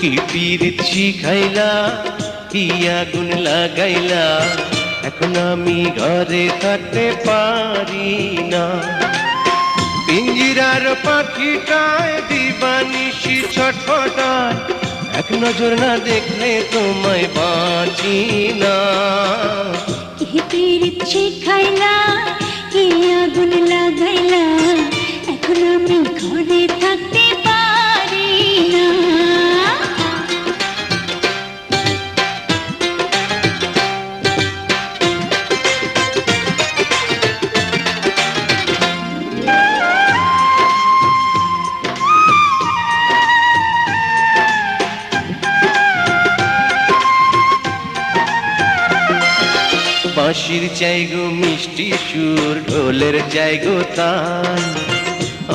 কি পীড়িত শিখাইলা, কি আগুন লাগাইলা, এখন আমি ঘরে থাকতে পারি না। পিঞ্জিরার পাখিটায় দিবানিশি ছটফটায়, এক নজর না দেখলে তোমায় বাঁচি না। কি পীড়িত শিখাইলা, কি আগুন লাগাইলা, এখন আমি ঘরে থাকতে পারি না। বাঁশির চাই গো মিষ্টি সুর, ঢোলের চাই গো তাল,